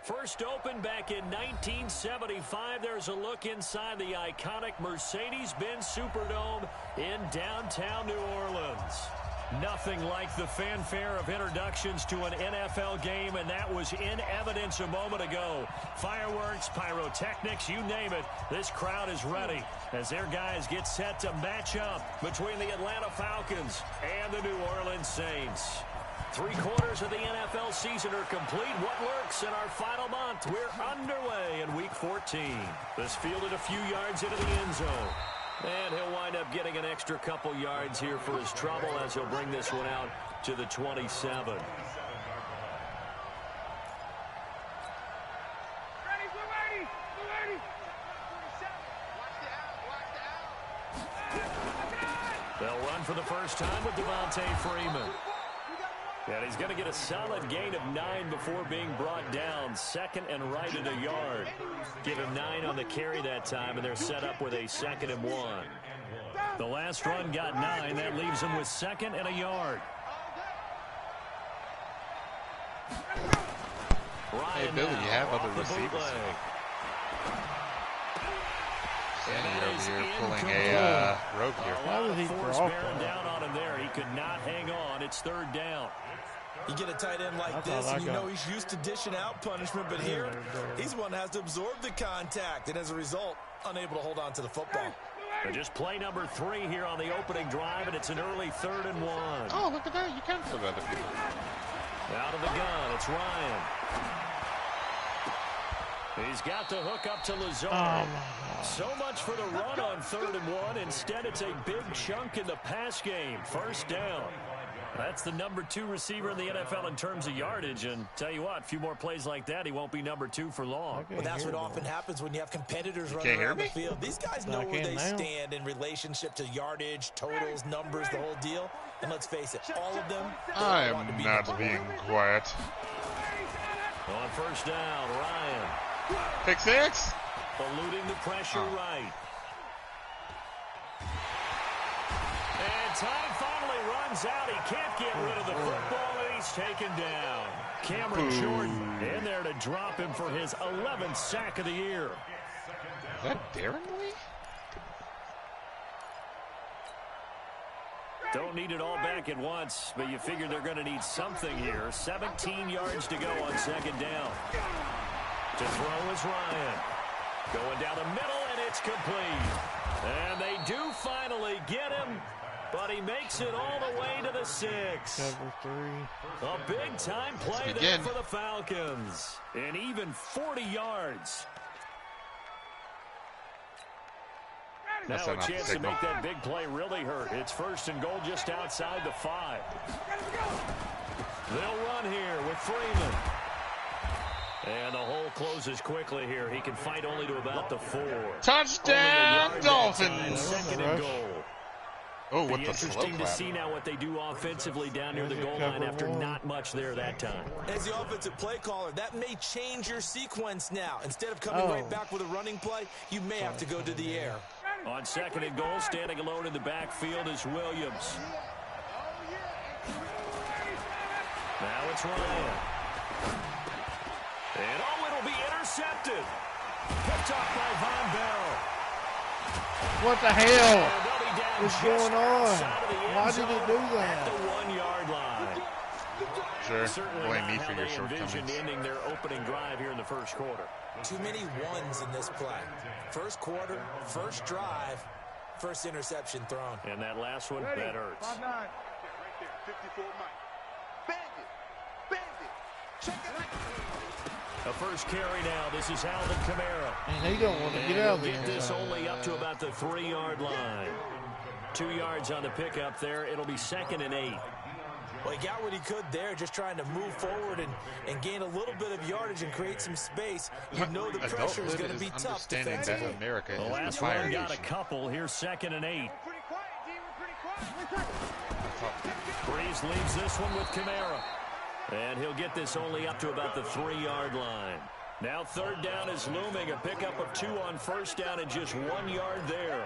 First opened back in 1975. There's a look inside the iconic Mercedes-Benz Superdome in downtown New Orleans. Nothing like the fanfare of introductions to an NFL game, and that was in evidence a moment ago. Fireworks, pyrotechnics, you name it. This crowd is ready as their guys get set to match up between the Atlanta Falcons and the New Orleans Saints. 3/4 of the NFL season are complete. What lurks in our final month? We're underway in Week 14. This fielded a few yards into the end zone. And he'll wind up getting an extra couple yards here for his trouble as he'll bring this one out to the 27. They'll run for the first time with Devontae Freeman. And he's going to get a solid gain of 9 before being brought down. Second and right at a yard. Give him 9 on the carry that time, and they're set up with a 2nd and 1. The last run got 9. That leaves him with 2nd and a yard. Hey, Billy, you have other receivers. Danny over here pulling a rope here. Why was he bearing down on him there? He could not hang on. It's 3rd down. You get a tight end like this, and you know he's used to dishing out punishment, but here, he's one that has to absorb the contact, and as a result, unable to hold on to the football. And just play number 3 here on the opening drive, and it's an early 3rd and 1. Oh, look at that. You can't put other people. Out of the gun, it's Ryan. He's got the hook up to Lazard. So much for the run on 3rd and 1. Instead, it's a big chunk in the pass game. First down. That's the number 2 receiver in the NFL in terms of yardage. And tell you what, a few more plays like that, he won't be number 2 for long. Well, that's what often happens when you have competitors running around the field. These guys know where they stand in relationship to yardage, totals, numbers, the whole deal. And let's face it, all of them. I am not being quiet. On first down, Ryan. Pick 6. Eluding the pressure right. And time finally runs out. He can't get rid of the football, and he's taken down. Cameron Jordan in there to drop him for his 11th sack of the year. Is that Darren Lee? Don't need it all back at once, but you figure they're going to need something here. 17 yards to go on 2nd down. To throw is Ryan. Going down the middle, and it's complete. And they do finally get him, but he makes it all the way to the 6. A big-time play there for the Falcons. And even 40 yards. Now a chance to make that big play really hurt. It's 1st and goal just outside the 5. They'll run here with Freeman. And the hole closes quickly here. He can fight only to about the 4. Touchdown, Dolphins! 2nd and goal. Oh, what the interesting to see now what they do offensively down near the goal line after not much there that time. As the offensive play caller, that may change your sequence now. Instead of coming right back with a running play, you may have to go to the air. On 2nd and goal, standing alone in the backfield is Williams. Now it's Ryan. And it'll be intercepted. Picked up by Von Bell. What the hell? What's going on? Why did it do that? At the 1-yard line. Sure, blame me for your shortcomings. Ending their opening drive here in the 1st quarter. Too many ones in this play. 1st quarter, 1st drive, 1st interception thrown. And that last one, that hurts. 5-9. Right there, 54 Mike. Bandit. Check it out. A first carry now. This is Alvin Kamara. And he don't want to get out there. Get this only up to about the 3-yard line. 2 yards on the pickup there. It'll be 2nd and 8. Well, he got what he could there, just trying to move forward and gain a little bit of yardage and create some space. You know the pressure is going to be tough defensively. America the last one got a couple. Here's 2nd and 8. Breeze leaves this one with Kamara. And he'll get this only up to about the 3-yard line. Now 3rd down is looming. A pickup of 2 on 1st down and just 1 yard there.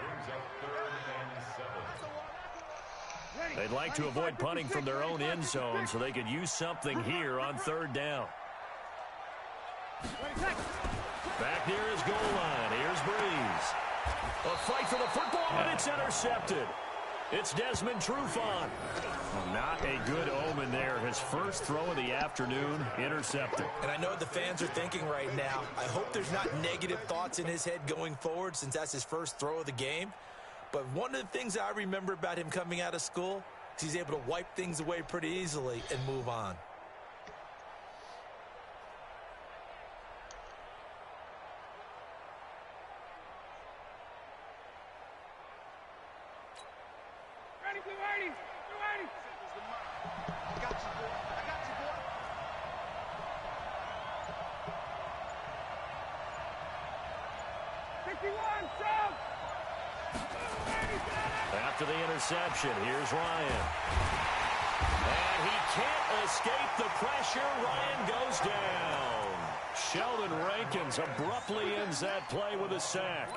They'd like to avoid punting from their own end zone so they could use something here on 3rd down. Back near his goal line. Here's Breeze. A fight for the football, and it's intercepted. It's Desmond Trufant. Well, not a good omen there. His first throw of the afternoon, intercepted. And I know what the fans are thinking right now. I hope there's not negative thoughts in his head going forward since that's his first throw of the game. But one of the things I remember about him coming out of school is he's able to wipe things away pretty easily and move on. After the interception, here's Ryan. And he can't escape the pressure. Ryan goes down. Sheldon Rankins abruptly ends that play with a sack.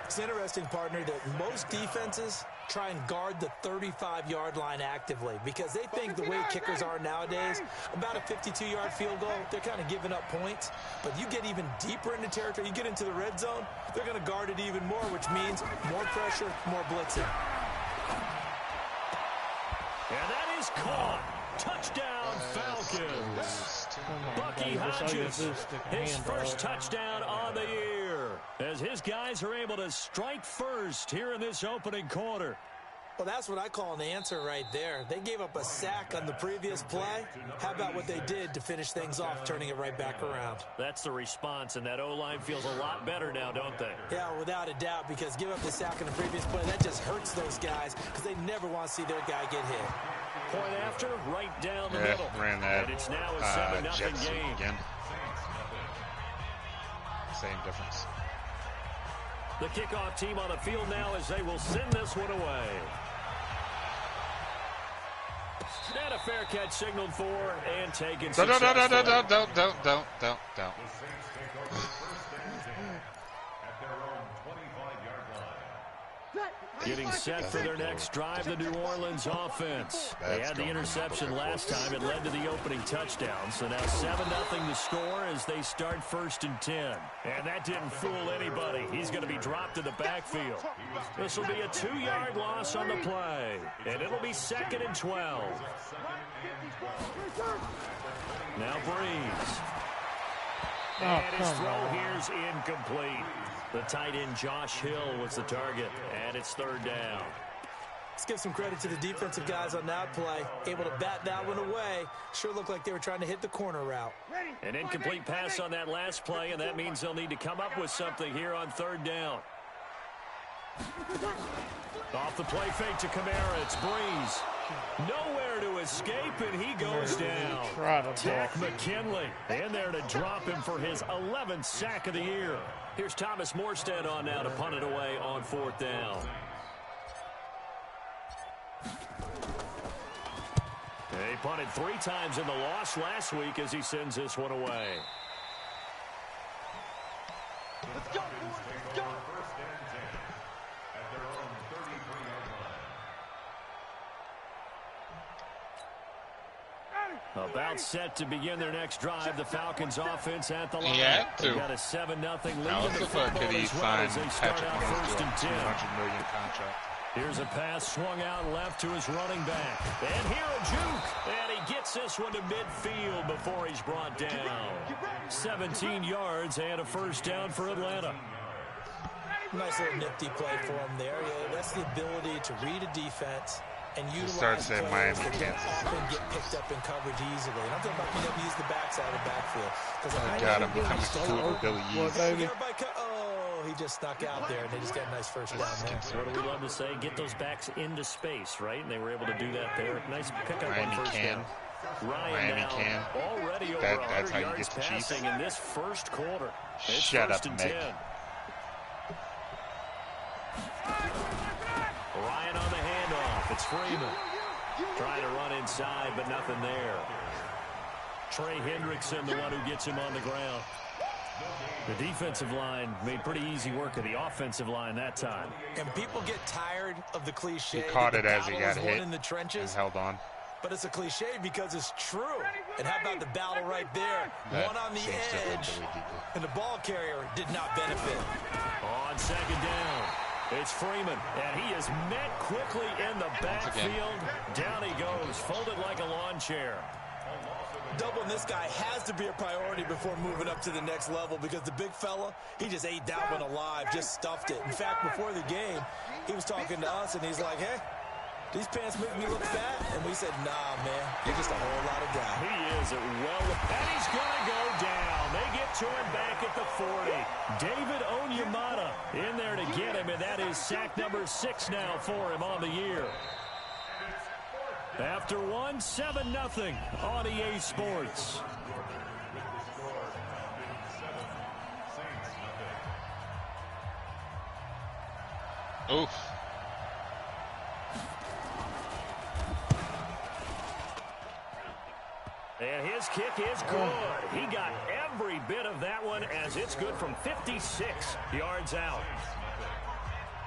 It's interesting, partner, that most defenses try and guard the 35-yard line actively because they think the way kickers are nowadays, about a 52-yard field goal, they're kind of giving up points. But you get even deeper into territory, you get into the red zone, they're going to guard it even more, which means more pressure, more blitzing. And that is caught. Touchdown, Falcons. Bucky Hodges, his first touchdown on the year, as his guys are able to strike first here in this opening quarter. Well, that's what I call an answer right there. They gave up a sack on the previous play. How about what they did to finish things off, turning it right back around? That's the response, and that O-line feels a lot better now, don't they? Yeah, without a doubt, because give up the sack on the previous play, that just hurts those guys because they never want to see their guy get hit. Point after, right down the middle. Ran that, and it's now a 7-0 game. Again. Same difference. The kickoff team on the field now as they will send this one away. And a fair catch signaled for and taken successfully. Don't. Getting set for their next drive, the New Orleans offense. They had the interception last time. It led to the opening touchdown. So now 7-0 the score as they start 1st and 10. And that didn't fool anybody. He's going to be dropped in the backfield. This will be a 2-yard loss on the play. And it'll be 2nd and 12. Now Breeze. And his throw here's incomplete. The tight end Josh Hill was the target, and it's 3rd down. Let's give some credit to the defensive guys on that play. Able to bat that one away. Sure looked like they were trying to hit the corner route. An incomplete pass on that last play, and that means they'll need to come up with something here on 3rd down. Off the play fake to Kamara, it's Breeze. Nowhere to escape, and he goes down. Tack McKinley in there to drop him for his 11th sack of the year. Here's Thomas Morstead on now to punt it away on 4th down. He punted 3 times in the loss last week as he sends this one away. Let's go, boys. Let's go. About set to begin their next drive. The Falcons offense at the line. He had to. They got a 7-0 lead How in the the fuck football could he as well find as they Patrick start out Mahomes 1st to and a 10. $200 million contract? Here's a pass swung out left to his running back. And here a juke. And he gets this one to midfield before he's brought down. 17 yards and a 1st down for Atlanta. Nice little nifty play for him there. Yeah, that's the ability to read a defense and utilize saying players Miami, that don't Kansas. often get picked up in coverage easily. And I'm talking about being able to use the backside of the backfield. Oh, God, I'm becoming cool with Billy Yees. Oh, he just snuck out there, and they just got a nice 1st down there. What do we love to say? Get those backs into space, right? And they were able to do that there. Nice pickup on Miami 1st can. down. Ryan Miami now can. already over That's 100 how you yards get the Chiefs. passing in this 1st quarter. It's Shut 1st up, and Meg. 10. Ryan on the handoff. It's Freeman. Trying to run inside, but nothing there. Trey Hendrickson, the one who gets him on the ground. The defensive line made pretty easy work of the offensive line that time. And people get tired of the cliche. He caught that it the as he battle got is won hit in the trenches. and held on. but it's a cliche because it's true. And how about the battle right there? One on the edge, and the ball carrier did not benefit. On second down, it's Freeman, and he is met quickly in the backfield. Down he goes, folded like a lawn chair. Doubling this guy has to be a priority before moving up to the next level because the big fella, he just ate that one alive, just stuffed it. In fact, before the game, he was talking to us, and he's like, hey, these pants make me look fat. And we said, nah, man, you're just a whole lot of guy. He is and he's going to go down. They get to him back at the 40. David Onyemata in there to get him, and that is sack number 6 now for him on the year. After 7-0 on EA Sports. Oof. And his kick is good. He got every bit of that one as it's good from 56 yards out.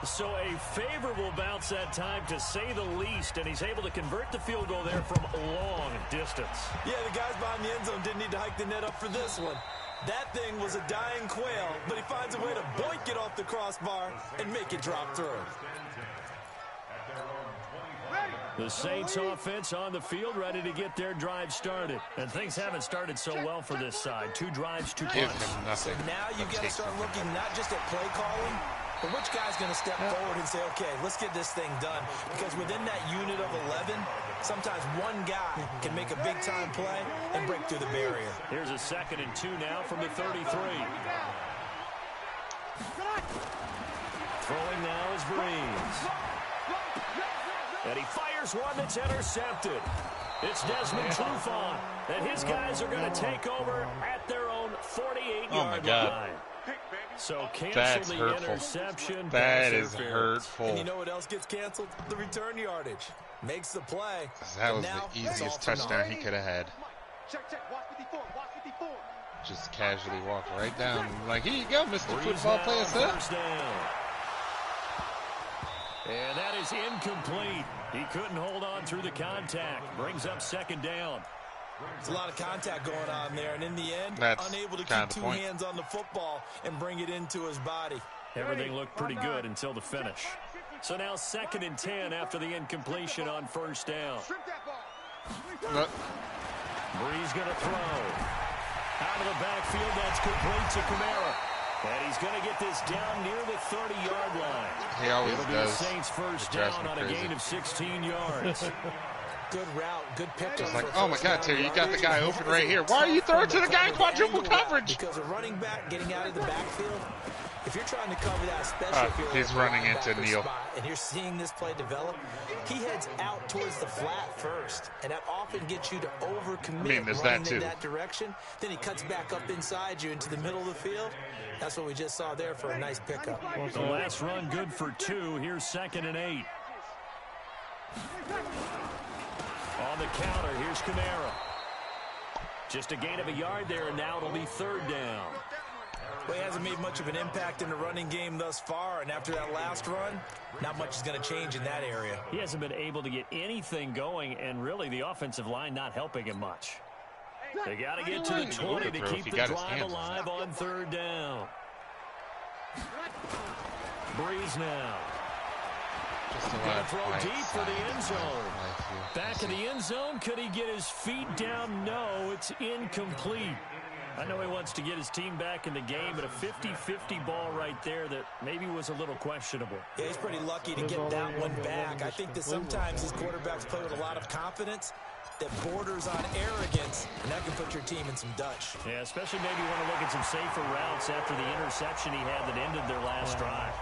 So a favorable bounce that time, to say the least, and he's able to convert the field goal there from long distance. Yeah, the guys behind the end zone didn't need to hike the net up for this one. That thing was a dying quail, but he finds a way to boink it off the crossbar and make it drop through. The Saints offense on the field, ready to get their drive started. And things haven't started so well for this side. 2 drives, 2 Give punts. him nothing. So now you got to start looking not just at play calling, but which guy's going to step forward and say, okay, let's get this thing done. Because within that unit of 11, sometimes one guy can make a big-time play and break through the barrier. Here's a 2nd and 2 now from the 33. Throwing now is Breeze. And he fires one that's intercepted. It's Desmond Trufant. And his guys are going to take over at their own 48-yard line. So cancel the interception. That is hurtful. And you know what else gets canceled? The return yardage. Makes the play. That was the easiest touchdown he could have had. Check, watch 54, watch 54. Just casually walked right down. Like, here you go, Mr. Football Player, sir. And that is incomplete. He couldn't hold on through the contact. Brings up 2nd down. There's a lot of contact going on there, and in the end, unable to keep 2 hands on the football and bring it into his body. Everything looked pretty good until the finish. So now 2nd and 10 after the incompletion on 1st down. Breeze going to throw. Out of the backfield, that's complete to Kamara. And he's going to get this down near the 30-yard line. He always It'll does. be the Saints' first down on a gain of 16 yards. Good route, good pickup. It's like, oh my God, Terry, you got the guy open right here. Why are you throwing to the guy in quadruple coverage? Because a running back getting out of the backfield, if you're trying to cover that, especially if he's running into Neal, and you're seeing this play develop, he heads out towards the flat first, and that often gets you to overcommit running in that direction. Then he cuts back up inside you into the middle of the field. That's what we just saw there for a nice pickup. The last run good for 2. Here's 2nd and 8. On the counter, here's Kamara. Just a gain of a yard there, and now it'll be 3rd down. Well, he hasn't made much of an impact in the running game thus far, and after that last run, not much is going to change in that area. He hasn't been able to get anything going, and really the offensive line not helping him much. They got to get to the 20 to keep the drive alive on 3rd down. Breeze now. Going to throw deep for the end zone. Back in the end zone, could he get his feet down? No, it's incomplete. I know he wants to get his team back in the game, but a 50-50 ball right there that maybe was a little questionable. Yeah, he's pretty lucky to get that one back. I think that sometimes these quarterbacks play with a lot of confidence that borders on arrogance, and that can put your team in some Dutch. Yeah, especially maybe you want to look at some safer routes after the interception he had that ended their last drive.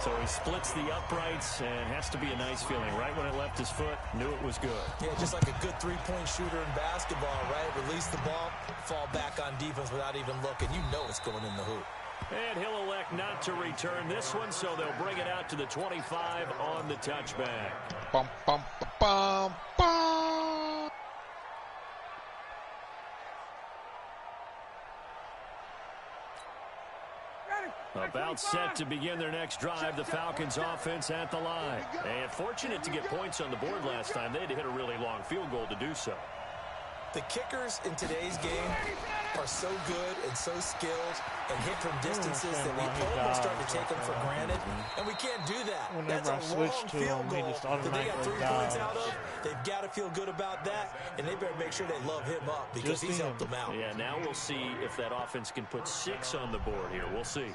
So he splits the uprights and has to be a nice feeling. Right when it left his foot, knew it was good. Yeah, just like a good three-point shooter in basketball, right? Release the ball, fall back on defense without even looking. You know it's going in the hoop. And he'll elect not to return this one, so they'll bring it out to the 25 on the touchback. Bum, bum, bum, bum. About set to begin their next drive, the Falcons offense at the line. And fortunate to get points on the board last time. They had to hit a really long field goal to do so. The kickers in today's game are so good and so skilled and hit from distances that we almost start to take them for granted. And we can't do that. Whenever I That's a switch long to field him, he goal just that they got 3 automatically points out dies. of. They've got to feel good about that, and they better make sure they love him up because he's helped them out. Yeah, now we'll see if that offense can put 6 on the board here. We'll see.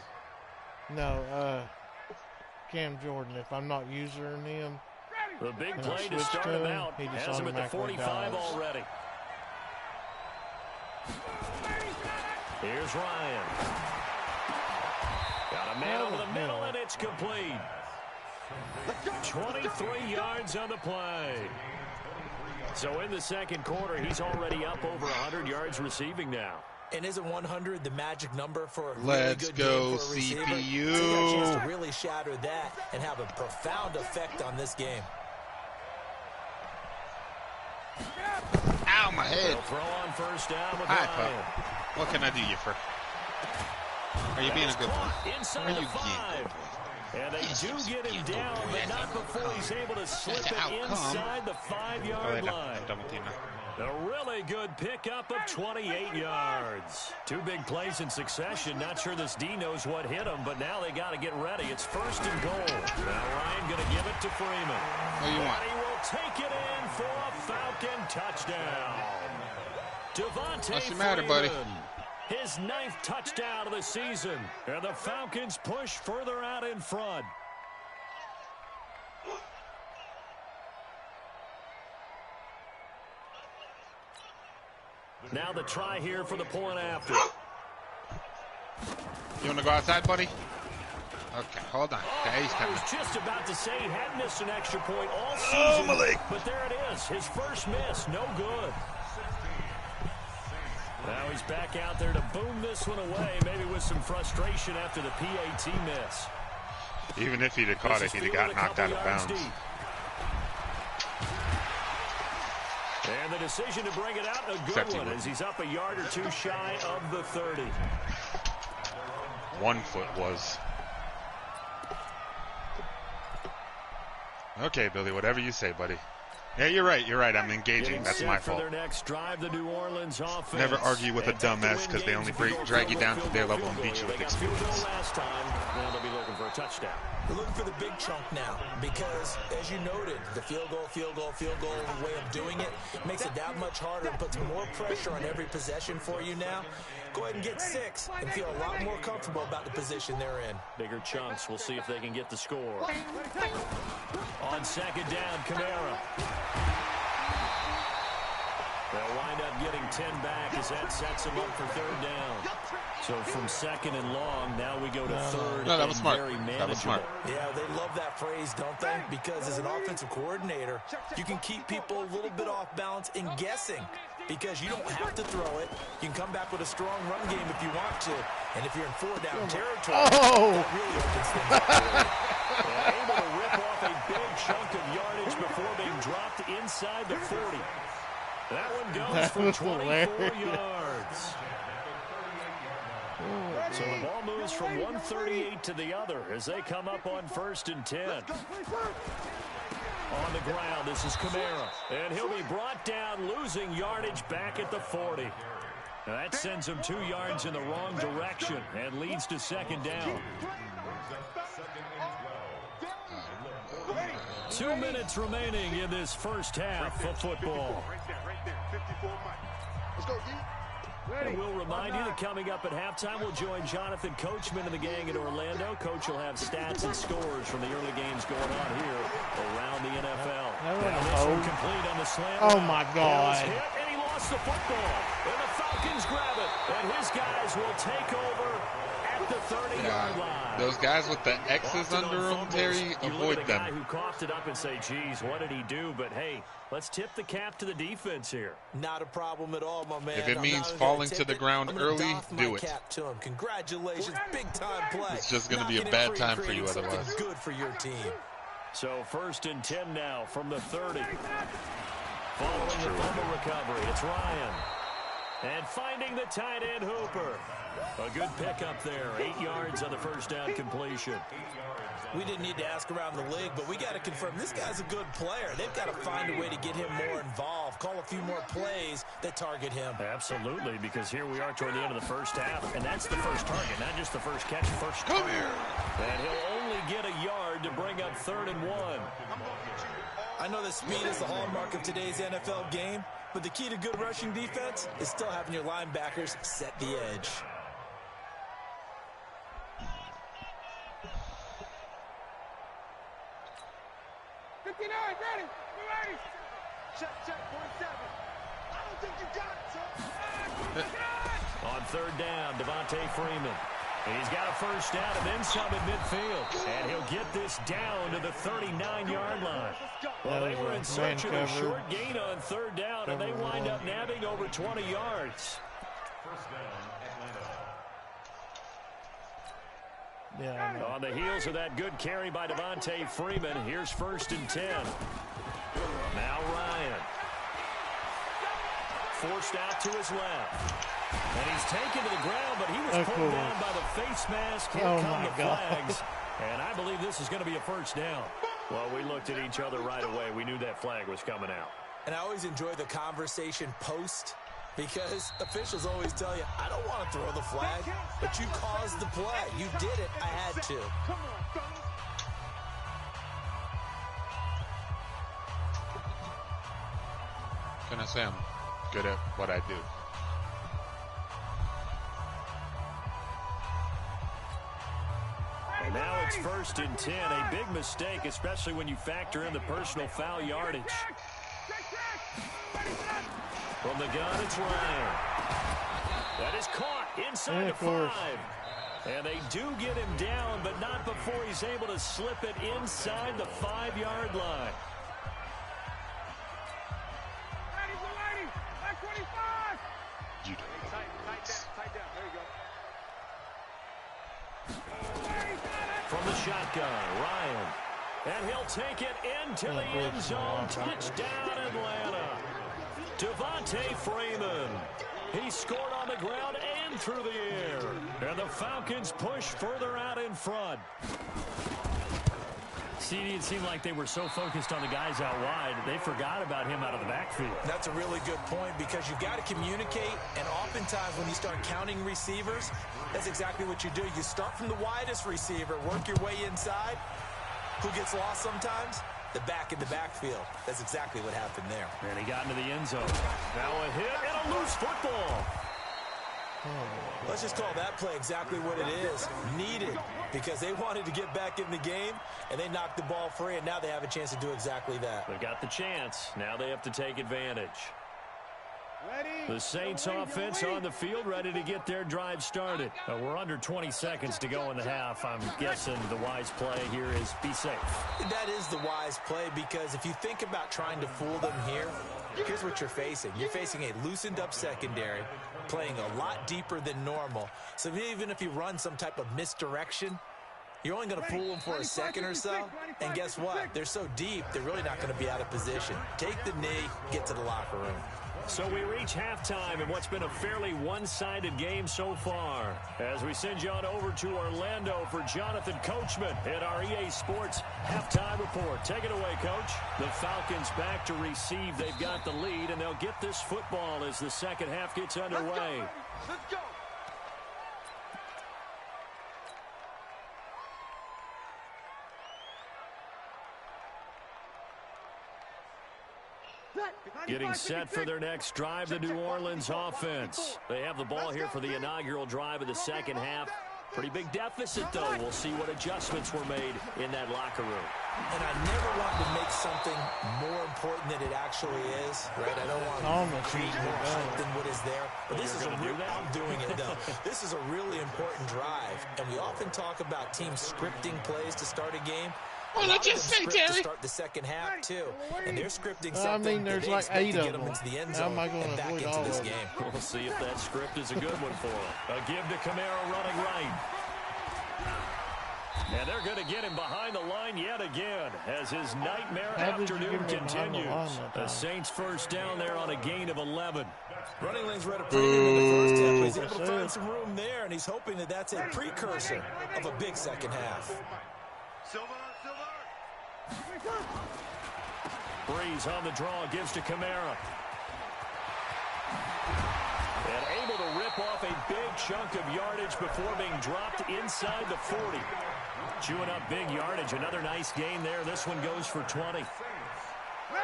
No, Cam Jordan, if I'm not using him, The big and I play to switch start to him him, out. he just Has him at the automatically 45 dies. already. Here's Ryan. Got a man over the middle, and it's complete. 23 yards on the play. So in the second quarter, he's already up over 100 yards receiving now. And isn't 100 the magic number for a really Let's good go, game for a receiver? CPU. So he got a chance to really shatter that and have a profound effect on this game. Ow, my head. They'll throw on first down with Hi, Ryan. pup. What can I do you for? Are you being a good boy? Inside Are the you being a 5. good boy? And they do get him down, but not before he's able to slip it inside the 5-yard line. I'm done with you now. A really good pickup of 28 yards. 2 big plays in succession. Not sure this D knows what hit him, but now they got to get ready. It's first and goal. Now Ryan going to give it to Freeman. What do you want? And he will take it in for a Falcon touchdown. Devontae What's the matter, buddy? Freeman. His 9th touchdown of the season. And the Falcons push further out in front. Now the try here for the point after. You want to go outside, buddy? Okay, hold on. Okay, he's I coming. was just about to say he hadn't missed an extra point all season. my leg. But there it is. His first miss. No good. Now he's back out there to boom this one away, maybe with some frustration after the PAT miss. Even if he'd have caught it, he'd have got knocked out of bounds. Deep. And the decision to bring it out, a good Except he one, as he's up a yard or 2 shy of the 30. 1 foot was. Okay, Billy, whatever you say, buddy. Yeah, you're right. You're right. I'm engaging. That's my fault. For their next drive, the New Orleans offense. Never argue with a dumbass because they only drag you down to their level and beat you with experience. Last time, now they'll be looking for a touchdown. We're looking for the big chunk now because, as you noted, the field goal, way of doing it makes it that much harder and puts more pressure on every possession for you now. Go ahead and get 6 and feel a lot more comfortable about the position they're in. Bigger chunks. We'll see if they can get the score. On second down, Kamara. They'll wind up getting 10 back as that sets them up for 3rd down. So from 2nd and long, now we go to 3rd. No, that was and smart. very manageable. That was smart. Yeah, they love that phrase, don't they? Because as an offensive coordinator, you can keep people a little bit off balance in guessing because you don't have to throw it. You can come back with a strong run game if you want to. And if you're in 4-down territory, that really opens things up for you. Able to rip off a big chunk of yardage before being dropped inside the 40. That one goes for 24 yards. So the ball moves from 138 to the other as they come up on 1st and 10. On the ground, this is Kamara. And he'll be brought down, losing yardage back at the 40. Now that sends him 2 yards in the wrong direction and leads to 2nd down. 2 minutes remaining in this first half of football. And we'll remind you that coming up at halftime, we'll join Jonathan Coachman and the gang in Orlando. Coach will have stats and scores from the early games going on here around the NFL. Now this one complete on the slant. Oh, my God. Hit, and he lost the football. And the Falcons grab it. And his guys will take over at the 30-yard line. Those guys with the X's under them, Terry, avoid the them. guy who coughed it up and say, geez, what did he do? But, hey, let's tip the cap to the defense here. Not a problem at all, my man. If it means falling to the ground early, do it. Cap to him. Congratulations, big-time play. It's just going to be a bad time for you otherwise. Good for your team. So 1st and 10 now from the 30. Following the fumble recovery, it's Ryan. And finding the tight end Hooper. A good pickup there. 8 yards on the first down completion. We didn't need to ask around the league, but we got to confirm this guy's a good player. They've got to find a way to get him more involved, call a few more plays that target him. Absolutely, because here we are toward the end of the first half, and that's the first target, not just the first catch, first Come target. here. And he'll only get a yard to bring up 3rd and 1. I know that speed is the hallmark of today's NFL game, but the key to good rushing defense is still having your linebackers set the edge. Check, 47. I don't think you got it, son. On 3rd down, Devontae Freeman. He's got a first down and then some at midfield. And he'll get this down to the 39-yard line. Well, they were in search of a short gain on 3rd down, and they wind up nabbing over 20 yards. Yeah. On the heels of that good carry by Devontae Freeman, here's 1st and 10. Now Ryan. Forced out to his left. And he's taken to the ground, but he was pulled down by the face mask. Here come the flags. And I believe this is going to be a first down. Well, we looked at each other right away. We knew that flag was coming out. And I always enjoy the conversation post, because officials always tell you, I don't want to throw the flag, but you caused the play. You did it. I had to. Come on, fellas. Can I say I'm good at what I do? And now it's 1st and 10. A big mistake, especially when you factor in the personal foul yardage. From the gun, it's Ryan. That is caught inside the 5. And they do get him down, but not before he's able to slip it inside the 5-yard line. You don't. Tight down. There you go. From the shotgun, Ryan. And he'll take it into the end zone. Touchdown, Atlanta. Devontae Freeman. He scored on the ground and through the air. And the Falcons push further out in front. See, it seemed like they were so focused on the guys out wide, they forgot about him out of the backfield. That's a really good point, because you've got to communicate, and oftentimes when you start counting receivers, that's exactly what you do. You start from the widest receiver, work your way inside. Who gets lost sometimes? The back in the backfield. That's exactly what happened there. And he got into the end zone. Now a hit and a loose football. Let's just call that play exactly what it is. Needed, because they wanted to get back in the game, and they knocked the ball free, and now they have a chance to do exactly that. They got the chance. Now they have to take advantage. The Saints offense on the field, ready to get their drive started. We're under 20 seconds to go in the half. I'm guessing the wise play here is be safe. That is the wise play, because if you think about trying to fool them here, here's what you're facing. You're facing a loosened up secondary, playing a lot deeper than normal. So even if you run some type of misdirection, you're only going to fool them for a second or so. And guess what? They're so deep, they're really not going to be out of position. Take the knee, get to the locker room. So we reach halftime in what's been a fairly one-sided game so far. As we send you on over to Orlando for Jonathan Coachman at our EA Sports Halftime Report. Take it away, Coach. The Falcons back to receive. They've got the lead, and they'll get this football as the second half gets underway. Let's go. Getting set for their next drive, the New Orleans offense. They have the ball here for the inaugural drive of the second half. Pretty big deficit, though. We'll see what adjustments were made in that locker room. And I never want to make something more important than it actually is, right? I don't want to create more hype than what is there. But this is I'm doing it, though. This is a really important drive. And we often talk about teams scripting plays to start a game. Well, let's just say, Terry. To start the second half, too. And they're scripting something. I mean, there's like 8 of them. Into the end How zone am I going to avoid all this of them? game. We'll see if that script is a good one for them. A give to Kamara running right. And they're going to get him behind the line yet again as his nightmare afternoon continues. The Saints first down there on a gain of 11. Running lanes read a premium in the first half, but he's able to find some room there, and he's hoping that that's a precursor of a big second half. Breeze on the draw, gives to Kamara. And able to rip off a big chunk of yardage before being dropped inside the 40. Chewing up big yardage. Another nice gain there. This one goes for 20.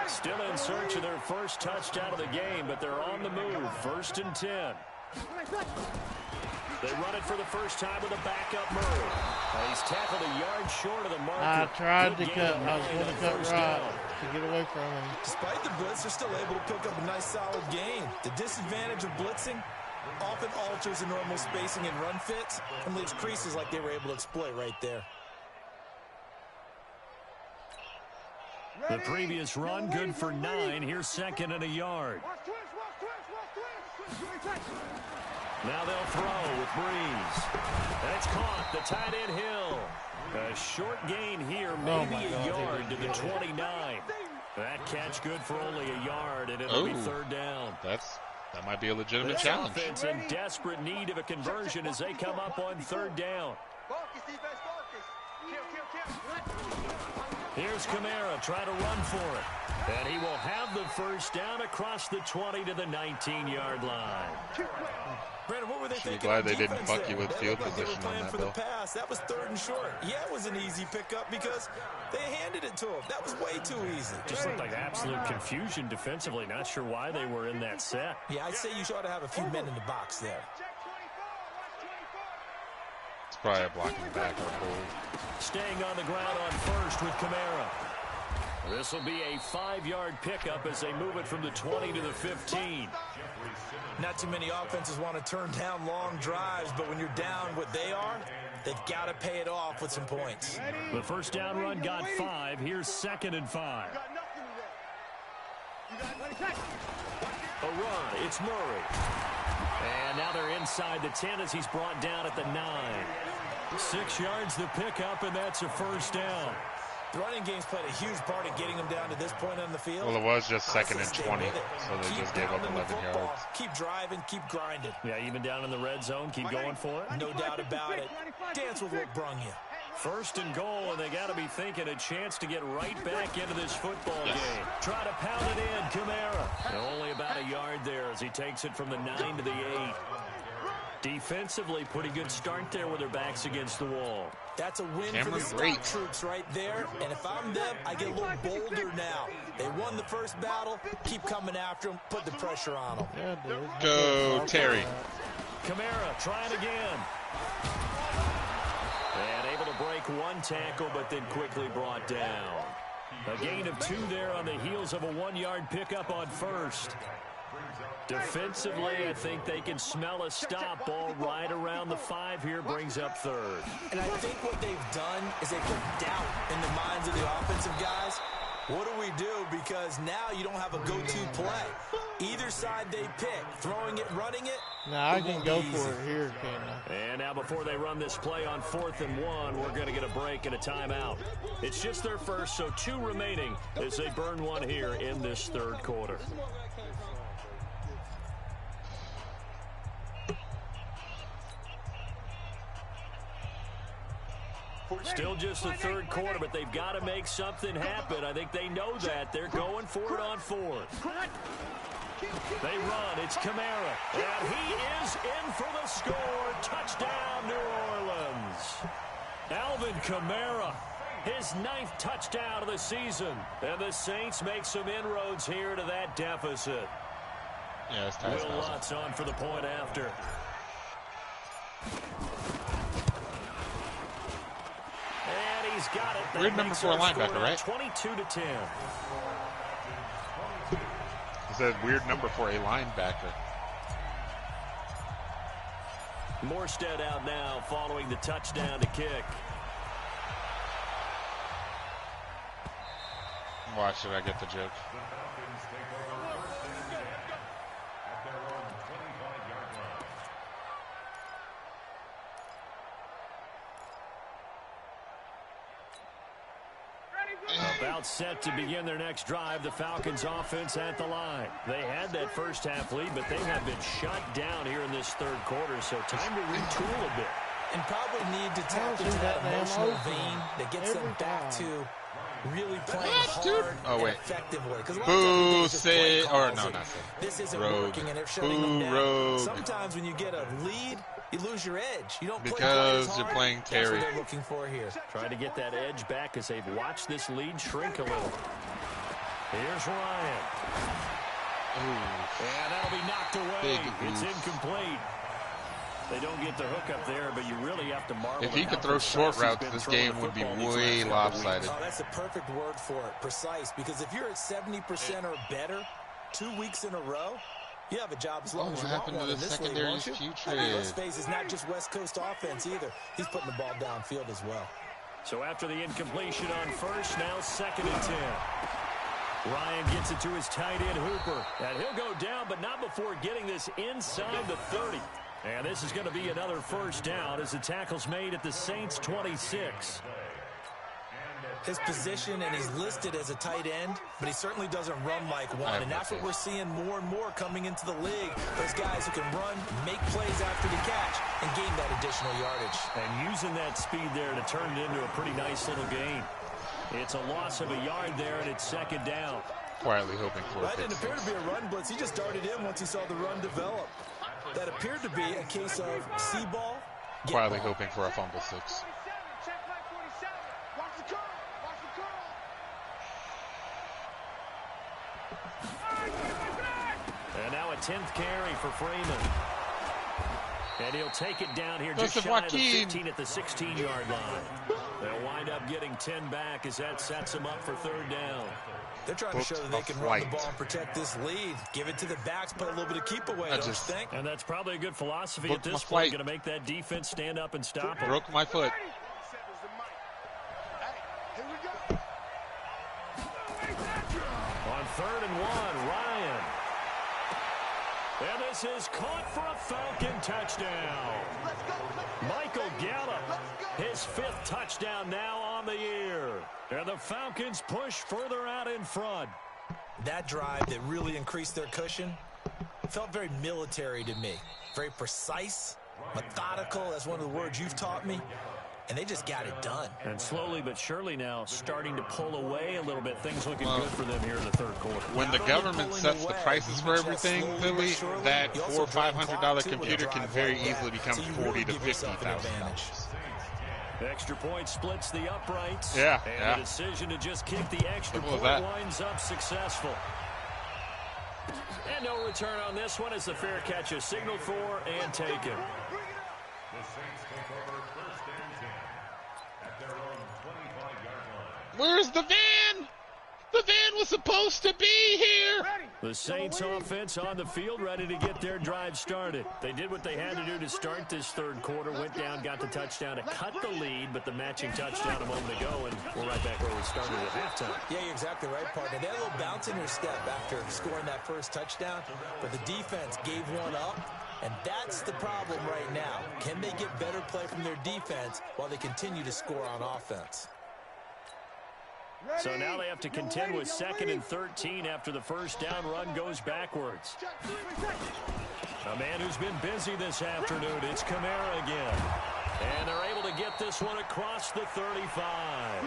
Still in search of their first touchdown of the game, but they're on the move. 1st and 10. They run it for the first time with a backup Murray. He's tackled a yard short of the marker. I tried to cut. I was going to cut right to get away from him. Despite the blitz, they're still able to pick up a nice solid gain. The disadvantage of blitzing often alters the normal spacing and run fits and leaves creases like they were able to exploit right there. The previous run, good for 9. Here's 2nd and a yard. Now they'll throw with Breeze. And it's caught. The tight end Hill. A short gain here, maybe a yard to the 29. That catch good for only a yard, and it'll be 3rd down. That might be a legitimate challenge. Offense in desperate need of a conversion as they come up on 3rd down. Here's Kamara trying to run for it. And he will have the first down across the 20 to the 19-yard line. Brandon, what were they thinking? Glad they didn't fuck you with field position on that, Bill. That was 3rd and short. Yeah, it was an easy pickup because they handed it to him. That was way too easy. Just looked like absolute confusion defensively. Not sure why they were in that set. Yeah, I'd say you ought to have a few men in the box there. It's probably a blocking back or hold. Staying on the ground on 1st with Kamara. This will be a 5-yard pickup as they move it from the 20 to the 15. Not too many offenses want to turn down long drives, but when you're down what they are, they've got to pay it off with some points. The first down run got 5. Here's 2nd and 5. A run. It's Murray. And now they're inside the 10 as he's brought down at the 9. 6 yards the pickup, and that's a first down. The running game's played a huge part in getting them down to this point on the field. Well, it was just 2nd and 20, so they just gave up 11 yards. Keep driving, keep grinding. Yeah, even down in the red zone, keep going for it. No doubt about it. Dance with what brung you. 1st and goal, and they got to be thinking a chance to get right back into this football game. Try to pound it in, Kamara. Only about a yard there as he takes it from the 9 to the 8. Defensively, pretty good start there with their backs against the wall. That's a win for the scout troops right there. And if I'm them, I get a little bolder now. They won the first battle. Keep coming after them. Put the pressure on them. Yeah, dude. Go, Terry. Kamara trying again. And able to break one tackle, but then quickly brought down. A gain of 2 there on the heels of a 1-yard pickup on 1st. Defensively, I think they can smell a stop. Ball right around the 5 here, brings up 3rd. And I think what they've done is they put doubt in the minds of the offensive guys. What do we do? Because now you don't have a go-to play. Either side they pick, throwing it, running it. Now I can go for it here, can't I? And now before they run this play on 4th and 1, we're going to get a break and a timeout. It's just their first, so 2 remaining as they burn one here in this 3rd quarter. Still just the 3rd quarter, but they've got to make something happen. I think they know that. They're going for it on 4th. They run. It's Kamara. And he is in for the score. Touchdown, New Orleans. Alvin Kamara, his 9th touchdown of the season. And the Saints make some inroads here to that deficit. Yeah, it's tight. Will Lutz on for the point after. And he's got it. Weird number 4 linebacker, right? 22 to 10. It's a weird number for a linebacker. Morstead out now following the touchdown to kick. Watch it, I get the joke. About set to begin their next drive, the Falcons offense at the line. They had that first half lead, but they have been shut down here in this third quarter, so time to retool a bit. And probably need to tap into that emotional vein that gets them back to really playing hard and effectively. Boo, say, or no, not say. This isn't rogue. Working, and they're shutting them down. Rogue. Sometimes when you get a lead, you lose your edge. You don't play because as you're hard. playing Terry. That's what they're looking for here. Trying to get that edge back as they've watched this lead shrink a little. Here's Ryan. Ooh. And that'll be knocked away. It's incomplete. They don't get the hook up there, but you really have to marvel. If he could throw short routes, this game would be way lopsided. Oh, that's the perfect word for it, precise. Because if you're at 70% or better 2 weeks in a row, you have a job as long as you want one in this league, won't you? I mean, let's face it, it's not just West Coast offense either. He's putting the ball downfield as well. So after the incompletion on first, now 2nd and 10. Ryan gets it to his tight end, Hooper. And he'll go down, but not before getting this inside the 30. And this is going to be another first down as the tackle's made at the Saints' 26. His position, and he's listed as a tight end, but he certainly doesn't run like one. And that's what we're seeing more and more coming into the league. Those guys who can run, make plays after the catch, and gain that additional yardage. And using that speed there to turn it into a pretty nice little gain. It's a loss of a yard there, and it's 2nd down. Quietly hoping for That didn't appear to be a run blitz. He just darted in once he saw the run develop. That appeared to be a case of see ball, quietly hoping for a fumble 6. And now a 10th carry for Freeman. And he'll take it down here just shy of the 15 at the 16-yard line. They'll wind up getting 10 back as that sets them up for 3rd down. They're trying to show that they can run the ball and protect this lead. Give it to the backs, play a little bit of keep away, don't you think? And that's probably a good philosophy at this point. Going to make that defense stand up and stop it. Broke my foot. On 3rd and 1, Ryan. And this is caught for a Falcon touchdown. Michael Gallup, his 5th touchdown now on the year. And the Falcons push further out in front. That drive that really increased their cushion felt very military to me. Very precise, methodical. That's one of the words you've taught me. And they just got it done. And slowly but surely now starting to pull away a little bit. Things looking good for them here in the 3rd quarter. When the government sets the prices for everything, Billy, that $400 or $500 computer can very easily become $40,000 to $50,000. Extra point splits the uprights. Yeah, and the decision to just kick the extra point winds up successful. And no return on this one as the fair catch is signaled for and taken. Where's the van? The van was supposed to be here. The Saints offense on the field ready to get their drive started. They did what they had to do to start this 3rd quarter. Went down, got the touchdown to cut the lead, but the matching touchdown a moment ago, and we're right back where we started at halftime. Yeah, you're exactly right, partner. They had a little bounce in their step after scoring that first touchdown, but the defense gave one up, and that's the problem right now. Can they get better play from their defense while they continue to score on offense? So now they have to contend with 2nd and 13 after the first down run goes backwards. A man who's been busy this afternoon, it's Kamara again. And they're able to get this one across the 35.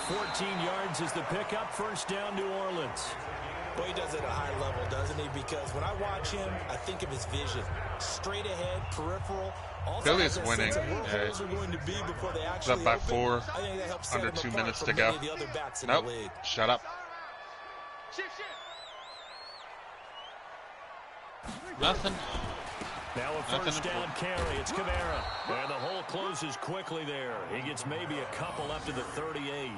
14 yards is the pickup, first down New Orleans. Well, he does it at a high level, doesn't he? Because when I watch him, I think of his vision. Straight ahead, peripheral. Philly's winning. It's up by 4. Under 2 minutes to go. Nope. Shut up. Nothing. Now a first down carry. It's Kamara. And the hole closes quickly there. He gets maybe a couple up to the 38.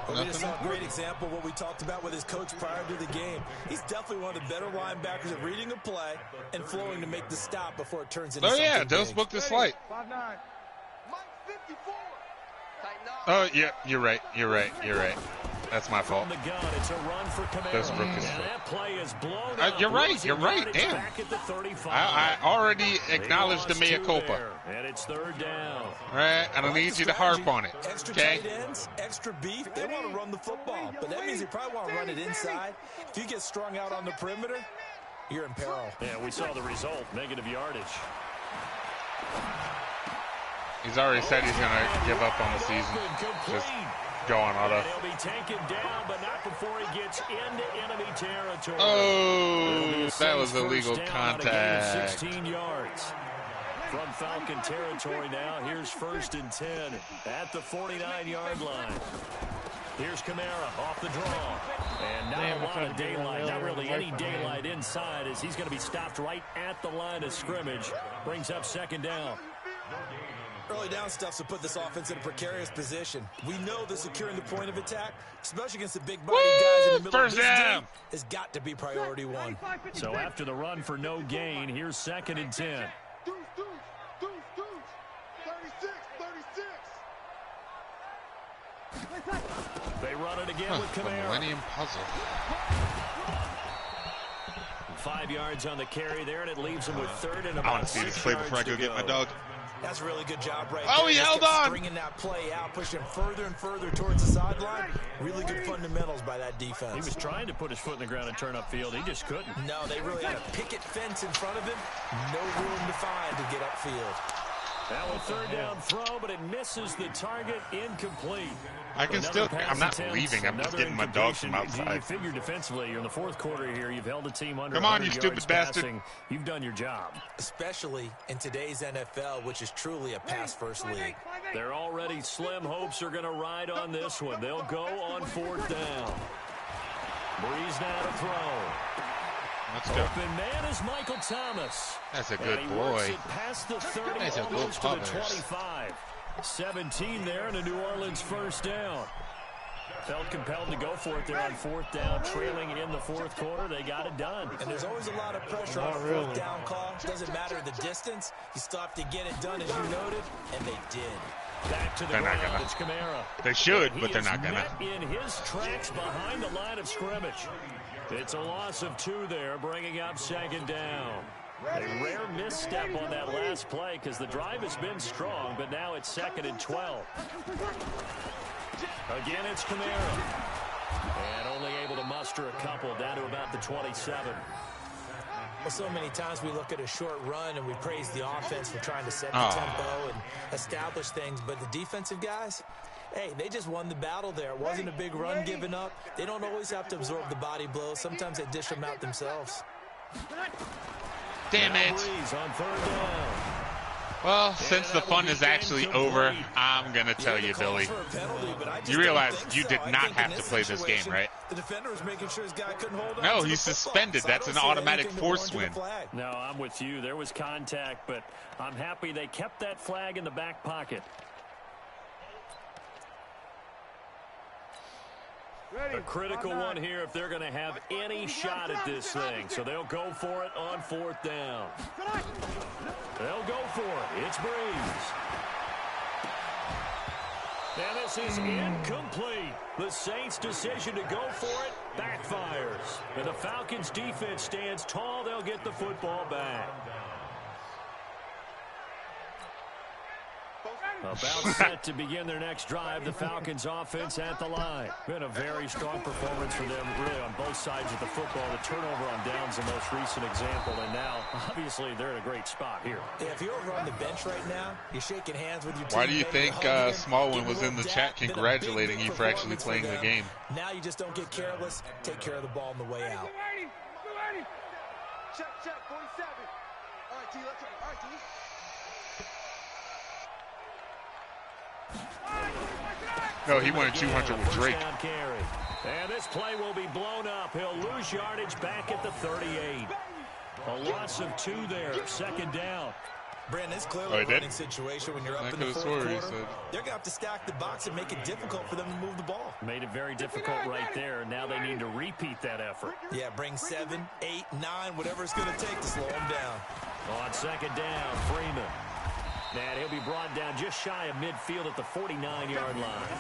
Well, we just saw a great example of what we talked about with his coach prior to the game. He's definitely one of the better linebackers at reading a play and flowing to make the stop before it turns into something big. Dose booked this flight. Oh, yeah, you're right. That's my fault. From the gun, it's a run for Kamara. And that play is blown up. You're right. Damn. Back at the 35. I already acknowledged the mea culpa. And it's third down. All right, I don't need you to harp on it. Extra Okay. tight ends, extra beef. They want to run the football, but that means you probably want to run it inside. If you get strung out on the perimeter, you're in peril. Yeah, we saw the result, negative yardage. He's already said he's going to give up on the season. Just go on auto. And he'll be taken down, but not before he gets into enemy territory. Oh, that was illegal contact. 16 yards. From Falcon territory now, here's 1st and 10 at the 49-yard line. Here's Kamara off the draw. And not a lot of daylight, not really any daylight inside as he's going to be stopped right at the line of scrimmage. Brings up 2nd down. Early down stuff to put this offense in a precarious position. We know that securing the point of attack, especially against the big body guys in the middle of this game, has got to be priority one. So after the run for no gain, here's 2nd and 10. 36. They run it again with The Kamara. Millennium Puzzle. 5 yards on the carry there, and it leaves him with 3rd and about I want to see this play before I go get my dog. That's a really good job right Oh, there. he Just held kept on. Bringing that play out, pushing him further and further towards the sideline. Really good fundamentals by that defense. He was trying to put his foot in the ground and turn upfield. He just couldn't. No, they really had a picket fence in front of him. No room to find to get upfield. That was 3rd down throw, but it misses the target, incomplete. I can still, I'm not leaving. I'm just getting my dog from You outside. figure defensively, you're in the 4th quarter here. You've held the team under Come on, 100 you stupid yards bastard. passing. You've done your job. Especially in today's NFL, which is truly a pass-first league. They're already slim hopes are going to ride on this one. They'll go on 4th down. Breeze now to throw. Let's go. Open man is Michael Thomas. That's a And good he works boy. it past the 30, That's a good almost to the puppers. 25. 17 there and a New Orleans 1st down. Felt compelled to go for it there on 4th down, trailing in the 4th quarter. They got it done. And there's always a lot of pressure on a 4th down call. Doesn't matter the distance. You still have to get it done, as you noted, and they did. Back to the They're not ground. gonna. It's Kamara. They should, He but they're is not gonna. met in his tracks behind the line of scrimmage. It's a loss of 2 there, bringing up 2nd down. A rare misstep on that last play because the drive has been strong, but now it's 2nd and 12. Again, it's Kamara. And only able to muster a couple down to about the 27. Well, so many times we look at a short run and we praise the offense for trying to set the tempo and establish things, but the defensive guys, hey, they just won the battle there. It wasn't a big run given up. They don't always have to absorb the body blows. Sometimes they dish them out themselves. Damn it. Breeze on 3rd down. Well, since the fun is actually over, I'm going to tell you, Billy. You realize you did not have to play this game, right? The defender was making sure his guy couldn't hold on. No, to he's the football. suspended. So That's I an don't see automatic anything to force warrant win. the flag. No, I'm with you. There was contact, but I'm happy they kept that flag in the back pocket. A critical one here if they're going to have any shot at this thing. So they'll go for it on 4th down. They'll go for it. It's Breeze. And this is incomplete. The Saints' decision to go for it backfires. And the Falcons' defense stands tall. They'll get the football back. About set to begin their next drive, the Falcons offense at the line. Been a very strong performance for them, really, on both sides of the football. The turnover on downs, the most recent example, and now, obviously, they're in a great spot here. Yeah, if you're over on the bench right now, you're shaking hands with your team. Why do you think Smallwin was in the chat congratulating you for actually playing the game? Now you just don't get careless. Take care of the ball on the way out. Check, 47. All right, T, let's go. All right, T. No, he wanted 200 with Drake. And this play will be blown up. He'll lose yardage back at the 38. A loss of 2 there. 2nd down. Brandon, it's clearly a running situation when you're up in the 4th quarter. They're going to have to stack the box and make it difficult for them to move the ball. Made it very difficult right there. Now they need to repeat that effort. Yeah, bring 7, 8, 9, whatever it's going to take to slow them down. On 2nd down, Freeman. And he'll be brought down just shy of midfield at the 49-yard line.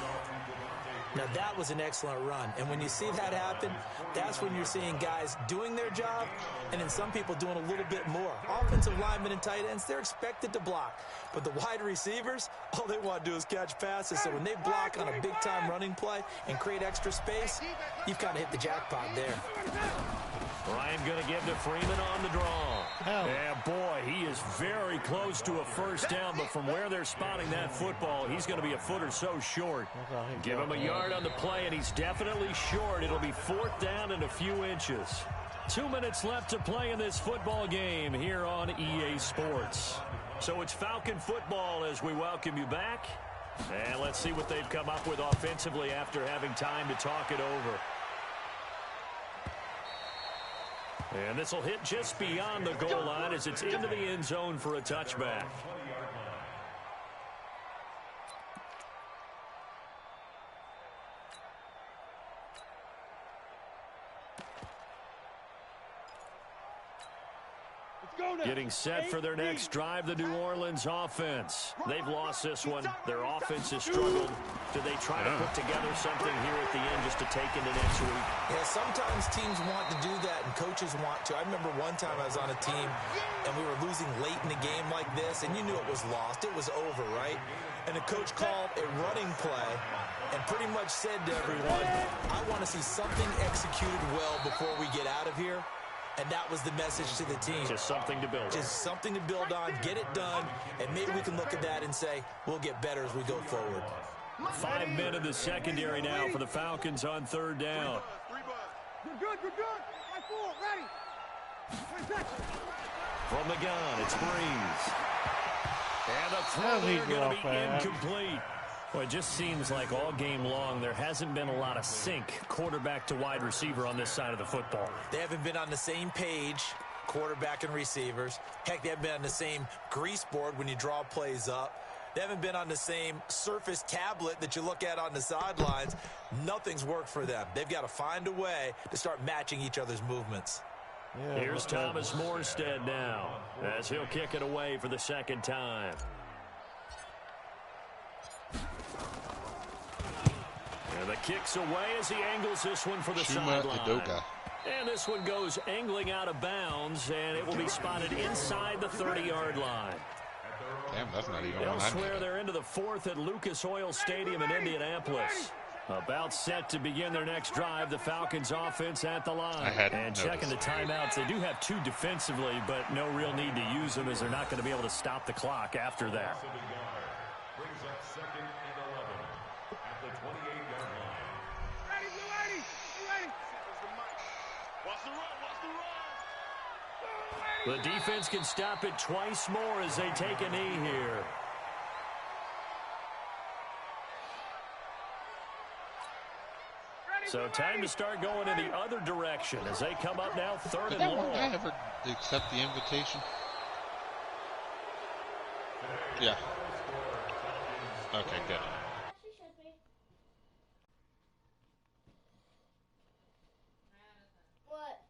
Now, that was an excellent run. And when you see that happen, that's when you're seeing guys doing their job and then some people doing a little bit more. Offensive linemen and tight ends, they're expected to block. But the wide receivers, all they want to do is catch passes. So when they block on a big-time running play and create extra space, you've kind of hit the jackpot there. Ryan going to give to Freeman on the draw. Yeah, boy, he is very close to a first down, but from where they're spotting that football, he's going to be a foot or so short. Give him a yard on the play, and he's definitely short. It'll be 4th down and a few inches. 2 minutes left to play in this football game here on EA Sports. So it's Falcon football as we welcome you back. And let's see what they've come up with offensively after having time to talk it over. And this will hit just beyond the goal line as it's into the end zone for a touchback. Getting set for their next drive, the New Orleans offense. They've lost this one. Their offense has struggled. Do they try to put together something here at the end just to take into next week? Yeah, sometimes teams want to do that and coaches want to. I remember one time I was on a team and we were losing late in the game like this, and you knew it was lost. It was over, right? And the coach called a running play and pretty much said to everyone, I want to see something executed well before we get out of here. And that was the message to the team. Just something to build on. Just something to build on, get it done, and maybe we can look at that and say, we'll get better as we go forward. 5 men in the secondary now for the Falcons on 3rd down. You're good, you're good. 5-4, ready. From the gun, it's Breeze. And the throw there going to be incomplete. Well, it just seems like all game long there hasn't been a lot of sync quarterback to wide receiver on this side of the football. They haven't been on the same page, quarterback and receivers. Heck, they haven't been on the same grease board when you draw plays up. They haven't been on the same Surface tablet that you look at on the sidelines. Nothing's worked for them. They've got to find a way to start matching each other's movements. Yeah, here's Thomas Morstead now as he'll kick it away for the 2nd time. And the kick's away as he angles this one for the sideline. And this one goes angling out of bounds, and it will be spotted inside the 30-yard line. Damn, that's not even Elsewhere, they're into the 4th at Lucas Oil Stadium in Indianapolis. About set to begin their next drive, the Falcons offense at the line. And checking the timeouts, they do have 2 defensively, but no real need to use them as they're not going to be able to stop the clock after that. Brings up 2nd and 11 at the 28-yard line. Ready, you ready? You ready? Watch the run, watch the run. The defense can stop it twice more as they take a knee here. So time to start going in the other direction as they come up now 3rd and long. Did I ever accept the invitation? Yeah. Okay, good.